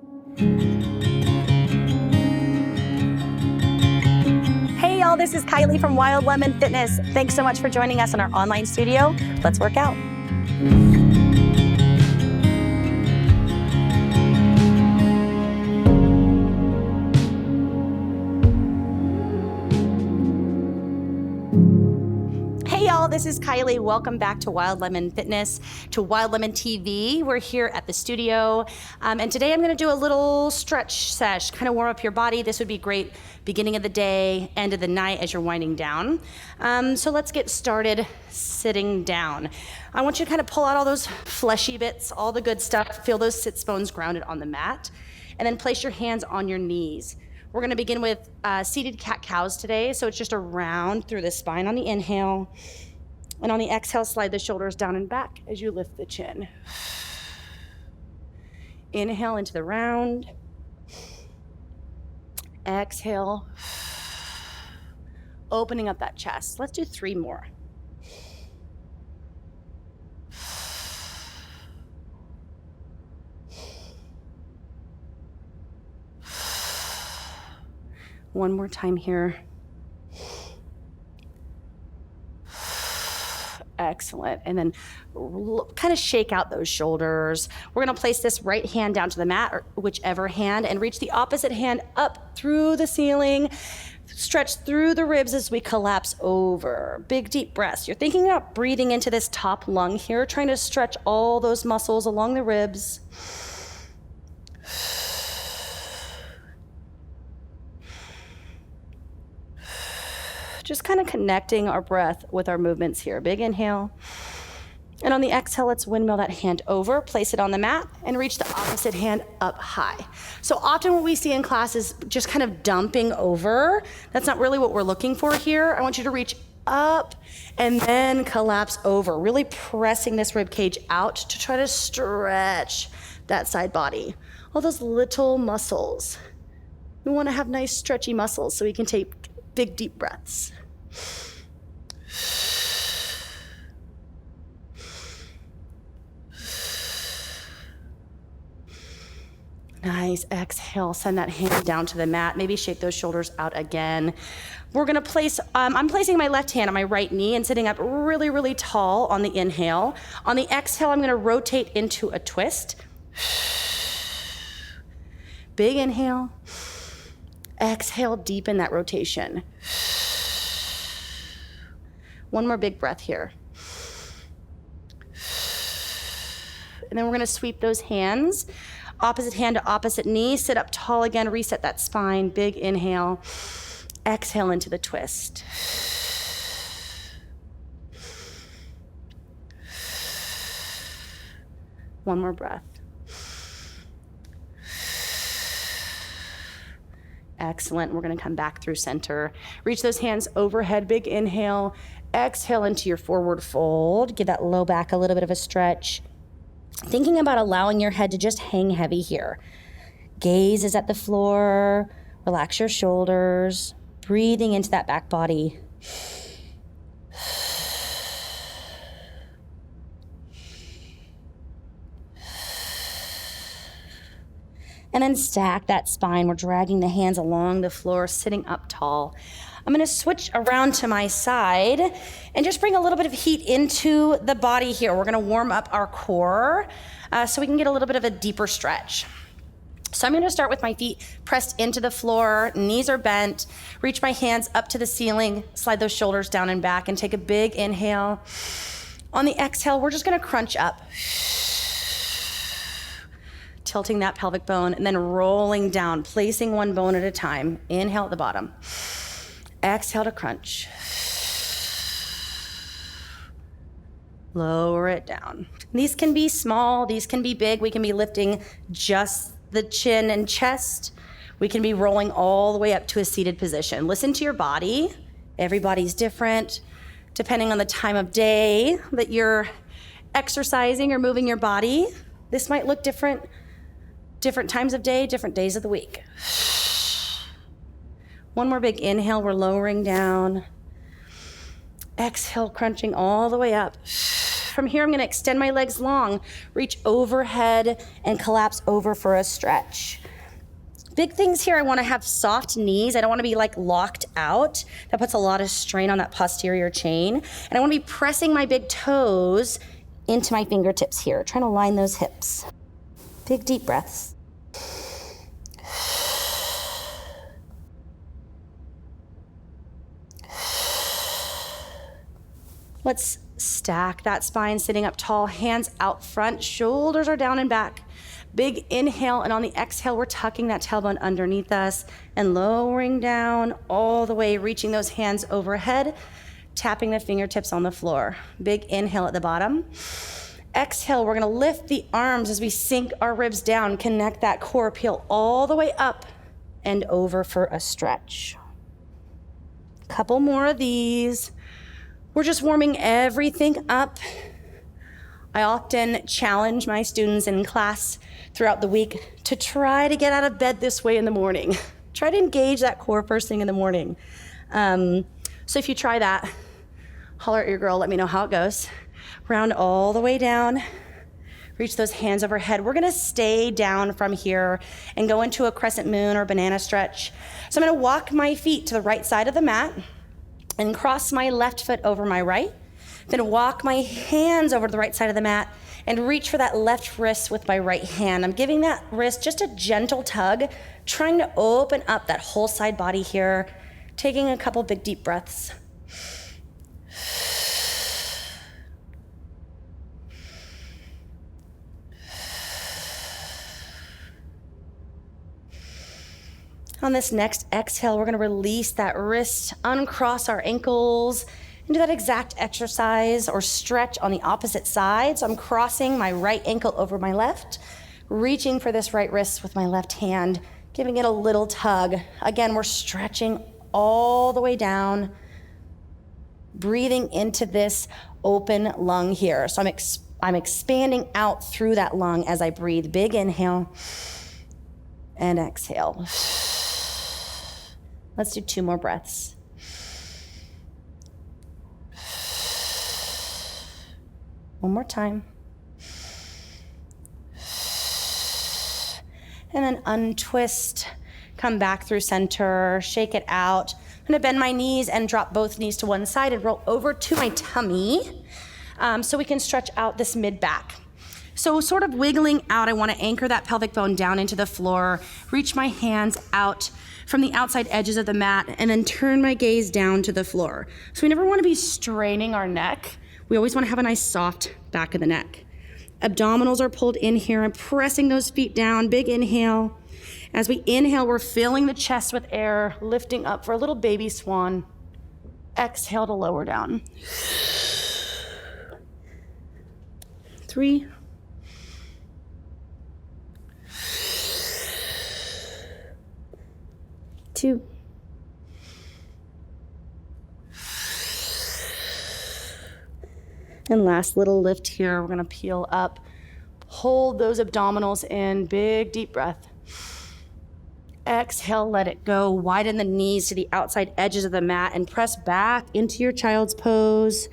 Hey y'all, this is Kylie from Wild Lemon Fitness. Thanks so much for joining us in our online studio. Let's work out. Hey y'all, this is Kylie. Welcome back to Wild Lemon Fitness, to Wild Lemon TV. We're here at the studio, and today I'm gonna do a little stretch sesh, kind of warm up your body. This would be great beginning of the day, end of the night as you're winding down. So let's get started sitting down. I want you to kind of pull out all those fleshy bits, all the good stuff, feel those sits bones grounded on the mat, and then place your hands on your knees. We're gonna begin with seated cat-cows today. So it's just a round through the spine on the inhale. And on the exhale, slide the shoulders down and back as you lift the chin. Inhale into the round. Exhale. Opening up that chest. Let's do 3 more. One more time here. Excellent. And then kind of shake out those shoulders. We're going to place this right hand down to the mat, or whichever hand, and reach the opposite hand up through the ceiling. Stretch through the ribs as we collapse over. Big deep breaths. You're thinking about breathing into this top lung here, trying to stretch all those muscles along the ribs. Just kind of connecting our breath with our movements here. Big inhale. And on the exhale, let's windmill that hand over, place it on the mat, and reach the opposite hand up high. So often what we see in class is just kind of dumping over. That's not really what we're looking for here. I want you to reach up and then collapse over, really pressing this rib cage out to try to stretch that side body. All those little muscles. We want to have nice stretchy muscles so we can take big deep breaths. Nice. Exhale. Send that hand down to the mat. Maybe shake those shoulders out again. We're going to place, I'm placing my left hand on my right knee and sitting up really, really tall on the inhale. On the exhale, I'm going to rotate into a twist. Big inhale. Exhale, deepen that rotation. One more big breath here. And then we're gonna sweep those hands, opposite hand to opposite knee, sit up tall again, reset that spine, big inhale. Exhale into the twist. One more breath. Excellent. We're going to come back through center. Reach those hands overhead. Big inhale. Exhale into your forward fold. Give that low back a little bit of a stretch. Thinking about allowing your head to just hang heavy here. Gaze is at the floor. Relax your shoulders. Breathing into that back body. And then stack that spine. We're dragging the hands along the floor, sitting up tall. I'm gonna switch around to my side and just bring a little bit of heat into the body here. We're gonna warm up our core so we can get a little bit of a deeper stretch. So I'm gonna start with my feet pressed into the floor, knees are bent, reach my hands up to the ceiling, slide those shoulders down and back, and take a big inhale. On the exhale, we're just gonna crunch up. Tilting that pelvic bone and then rolling down, placing one bone at a time. Inhale at the bottom. Exhale to crunch. Lower it down. These can be small, these can be big. We can be lifting just the chin and chest. We can be rolling all the way up to a seated position. Listen to your body. Everybody's different. Depending on the time of day that you're exercising or moving your body, this might look different. Different times of day, different days of the week. One more big inhale, we're lowering down. Exhale, crunching all the way up. From here, I'm gonna extend my legs long, reach overhead and collapse over for a stretch. Big things here, I wanna have soft knees. I don't wanna be like locked out. That puts a lot of strain on that posterior chain. And I wanna be pressing my big toes into my fingertips here, trying to line those hips. Big deep breaths. Let's stack that spine sitting up tall, hands out front, shoulders are down and back. Big inhale, and on the exhale, we're tucking that tailbone underneath us and lowering down all the way, reaching those hands overhead, tapping the fingertips on the floor. Big inhale at the bottom. Exhale, we're gonna lift the arms as we sink our ribs down, connect that core, peel all the way up and over for a stretch. Couple more of these. We're just warming everything up. I often challenge my students in class throughout the week to try to get out of bed this way in the morning. Try to engage that core first thing in the morning. So if you try that, holler at your girl, let me know how it goes. Round all the way down, reach those hands overhead. We're gonna stay down from here and go into a crescent moon or banana stretch. So I'm gonna walk my feet to the right side of the mat and cross my left foot over my right. Then walk my hands over to the right side of the mat and reach for that left wrist with my right hand. I'm giving that wrist just a gentle tug, trying to open up that whole side body here, taking a couple big deep breaths. On this next exhale, we're gonna release that wrist, uncross our ankles, and do that exact exercise or stretch on the opposite side. So I'm crossing my right ankle over my left, reaching for this right wrist with my left hand, giving it a little tug. Again, we're stretching all the way down, breathing into this open lung here. So I'm expanding out through that lung as I breathe. Big inhale and exhale. Let's do 2 more breaths. One more time. And then untwist, come back through center, shake it out. I'm gonna bend my knees and drop both knees to one side and roll over to my tummy so we can stretch out this mid-back. So sort of wiggling out, I wanna anchor that pelvic bone down into the floor, reach my hands out from the outside edges of the mat, and then turn my gaze down to the floor. So we never wanna be straining our neck. We always wanna have a nice soft back of the neck. Abdominals are pulled in here and pressing those feet down, big inhale. As we inhale, we're filling the chest with air, lifting up for a little baby swan. Exhale to lower down. 3, 2, and last little lift here. We're gonna peel up, hold those abdominals in, big deep breath. Exhale, let it go. Widen the knees to the outside edges of the mat and press back into your child's pose,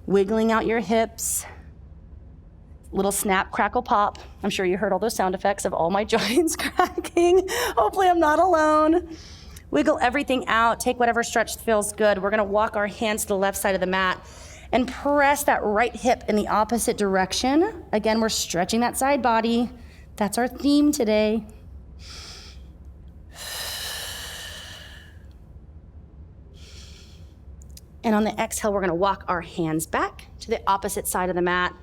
wiggling out your hips. Little snap, crackle, pop. I'm sure you heard all those sound effects of all my joints cracking. Hopefully I'm not alone. Wiggle everything out. Take whatever stretch feels good. We're gonna walk our hands to the left side of the mat and press that right hip in the opposite direction. Again, we're stretching that side body. That's our theme today. And on the exhale, we're gonna walk our hands back to the opposite side of the mat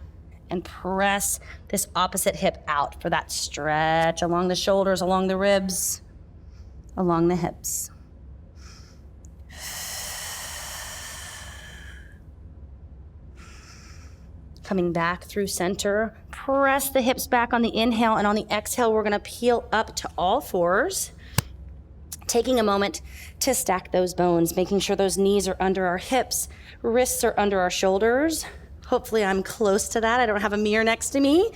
and press this opposite hip out for that stretch along the shoulders, along the ribs, along the hips. Coming back through center, press the hips back on the inhale, and on the exhale, we're gonna peel up to all fours, taking a moment to stack those bones, making sure those knees are under our hips, wrists are under our shoulders. Hopefully I'm close to that. I don't have a mirror next to me.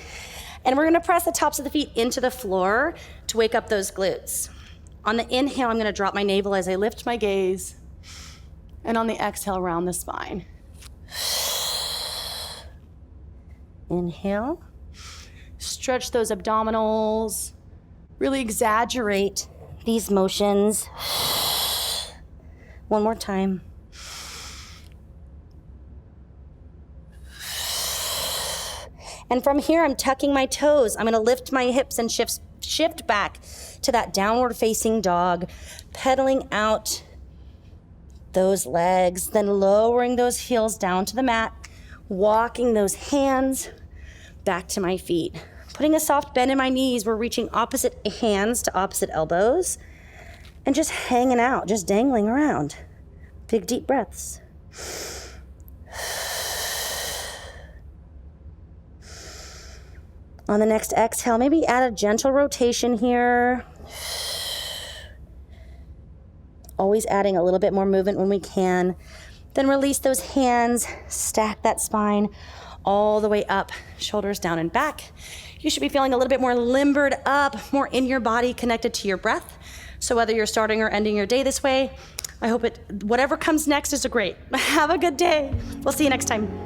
And we're gonna press the tops of the feet into the floor to wake up those glutes. On the inhale, I'm gonna drop my navel as I lift my gaze. And on the exhale, round the spine. Inhale. Stretch those abdominals. Really exaggerate these motions. One more time. And from here, I'm tucking my toes. I'm gonna lift my hips and shift back to that downward facing dog, pedaling out those legs, then lowering those heels down to the mat, walking those hands back to my feet. Putting a soft bend in my knees, we're reaching opposite hands to opposite elbows and just hanging out, just dangling around. Big deep breaths. On the next exhale, maybe add a gentle rotation here. Always adding a little bit more movement when we can. Then release those hands, stack that spine all the way up, shoulders down and back. You should be feeling a little bit more limbered up, more in your body, connected to your breath. So whether you're starting or ending your day this way, I hope whatever comes next is great. Have a good day. We'll see you next time.